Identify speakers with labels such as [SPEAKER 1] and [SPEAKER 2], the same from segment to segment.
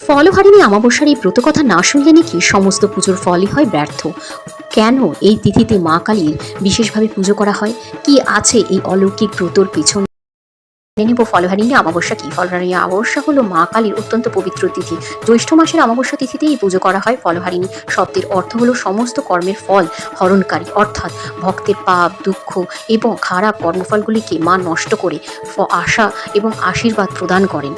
[SPEAKER 1] ফলহারিণী অমাবস্যার এই ব্রত কথা না শুনলে নাকি সমস্ত পুজোর ফলই হয় ব্যর্থ। কেন এই তিথিতে মা কালীর বিশেষভাবে পুজো করা হয়, কি আছে এই অলৌকিক ব্রতর পিছনে জেনে নেব ফলহারিণী অমাবস্যা কি। ফলহারিণী অমাবস্যা হলো মা কালীর অত্যন্ত পবিত্র তিথি। জ্যৈষ্ঠ মাসের অমাবস্যা তিথিতে এই পুজো করা হয়। ফলহারিণী শব্দের অর্থ হলো সমস্ত কর্মের ফল হরণকারী, অর্থাৎ ভক্তের পাপ, দুঃখ এবং খারাপ কর্মফলগুলিকে মা নষ্ট করে আশা এবং আশীর্বাদ প্রদান করেন।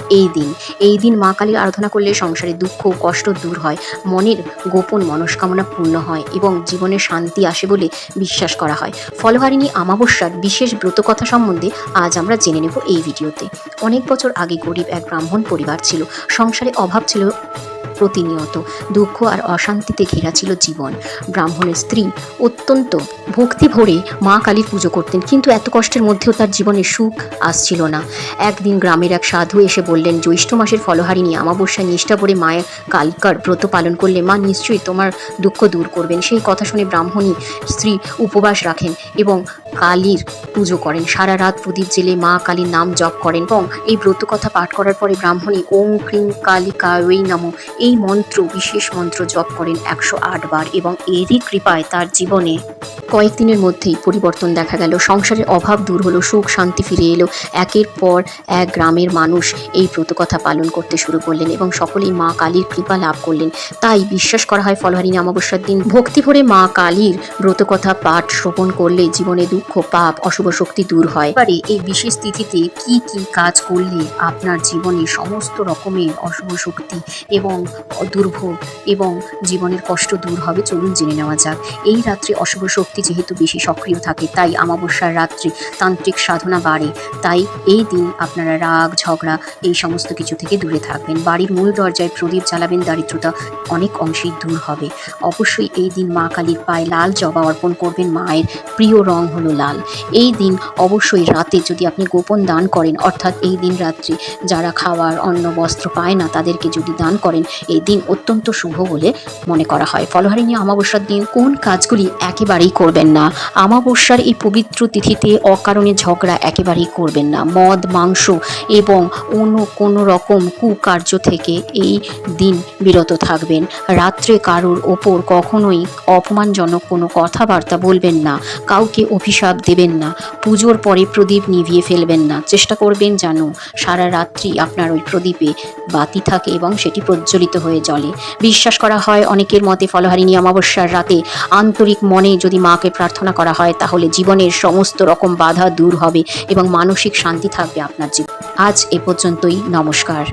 [SPEAKER 1] এই দিন মা কালীর আরাধনা করলে সংসারে দুঃখ ও কষ্ট দূর হয়, মনের গোপন মনস্কামনা পূর্ণ হয় এবং জীবনে শান্তি আসে বলে বিশ্বাস করা হয়। ফলহারিণী অমাবস্যার বিশেষ ব্রতকথা সম্বন্ধে আজ আমরা জেনে নেব এই ভিডিওতে। অনেক বছর আগে গরিব এক ব্রাহ্মণ পরিবার ছিল। সংসারে অভাব ছিল প্রতিনিয়ত, দুঃখ আর অশান্তিতে ঘেরা ছিল জীবন। ব্রাহ্মণের স্ত্রী অত্যন্ত ভক্তি ভরে মা কালীর পুজো করতেন, কিন্তু এত কষ্টের মধ্যেও তার জীবনে সুখ আসছিল না। একদিন গ্রামের এক সাধু এসে বললেন, জ্যৈষ্ঠ মাসের ফলহারিণী অমাবস্যা নিষ্ঠা করে মায়ের কালিকার ব্রত পালন করলে মা নিশ্চয়ই তোমার দুঃখ দূর করবেন। সেই কথা শুনে ব্রাহ্মণী স্ত্রী উপবাস রাখেন এবং কালীর পুজো করেন। সারা রাত প্রদীপ জেলে মা কালীর নাম জপ করেন এবং এই ব্রত কথা পাঠ করার পরে ব্রাহ্মণী ওং ক্রিং কালিকায় নমঃ এই বিশেষ মন্ত্র জপ করেন 108 বার এবং এরই কৃপায় তার জীবনে কয়েকদিনের মধ্যেই পরিবর্তন দেখা গেল। সংসারের অভাব দূর হলো, সুখ শান্তি ফিরে এলো। একের পর এক গ্রামের মানুষ এই ব্রতকথা পালন করতে শুরু করলেন এবং সকলেই মা কালীর কৃপা লাভ করলেন। তাই বিশ্বাস করা হয় ফলহারিণী অমাবস্যার দিন ভক্তি ভরে মা কালীর ব্রতকথা পাঠ শ্রবণ করলে জীবনে দুঃখ, পাপ, অশুভ শক্তি দূর হয়। এবারে এই বিশেষ তিথিতে কি কি কাজ করলে আপনার জীবনে সমস্ত রকমের অশুভ শক্তি এবং দুর্ভোগ এবং জীবনের কষ্ট দূর হবে, চলুন জেনে নেওয়া যাক। এই রাত্রে অশুভ শক্তি যেহেতু বেশি সক্রিয় থাকে, তাই অমাবস্যার রাত্রে তান্ত্রিক সাধনা বাড়ে। তাই এই দিন আপনারা রাগ, ঝগড়া এই সমস্ত কিছু থেকে দূরে থাকবেন। বাড়ির মূল দরজায় প্রদীপ জ্বালাবেন, দারিদ্রতা অনেক অংশেই দূর হবে। অবশ্যই এই দিন মা কালীর পায়ে লাল জবা অর্পণ করবেন, মায়ের প্রিয় রং হলো লাল। এই দিন অবশ্যই রাতে যদি আপনি গোপন দান করেন, অর্থাৎ এই দিন রাত্রে যারা খাওয়ার, অন্ন, বস্ত্র পায় না তাদেরকে যদি দান করেন, এই দিন অত্যন্ত শুভ বলে মনে করা হয়। ফলহারিণী অমাবস্যার দিন কোন কাজগুলি একেবারেই করবেন না? অমাবস্যার এই পবিত্র তিথিতে অকারণে ঝগড়া একেবারেই করবেন না। মদ, মাংস এবং অন্য কোনো রকম কুকার্য থেকে এই দিন বিরত থাকবেন। রাত্রে কারোর ওপর কখনোই অপমানজনক কোনো কথাবার্তা বলবেন না, কাউকে অভিশাপ দেবেন না, পুজোর পরে প্রদীপ নিভিয়ে ফেলবেন না। চেষ্টা করবেন যেন সারা রাত্রি আপনার ওই প্রদীপে বাতি থাকে এবং সেটি প্রজ্বলিত হয়ে জ্বলে। বিশ্বাস করা হয় অনেকের মতে ফলহারিণী অমাবস্যার রাতে আন্তরিক মনে যদি মাকে প্রার্থনা করা হয় তাহলে জীবনের সমস্ত রকম বাধা দূর হবে এবং মানসিক শান্তি থাকবে আপনার জীবন। আজ এ পর্যন্তই, নমস্কার।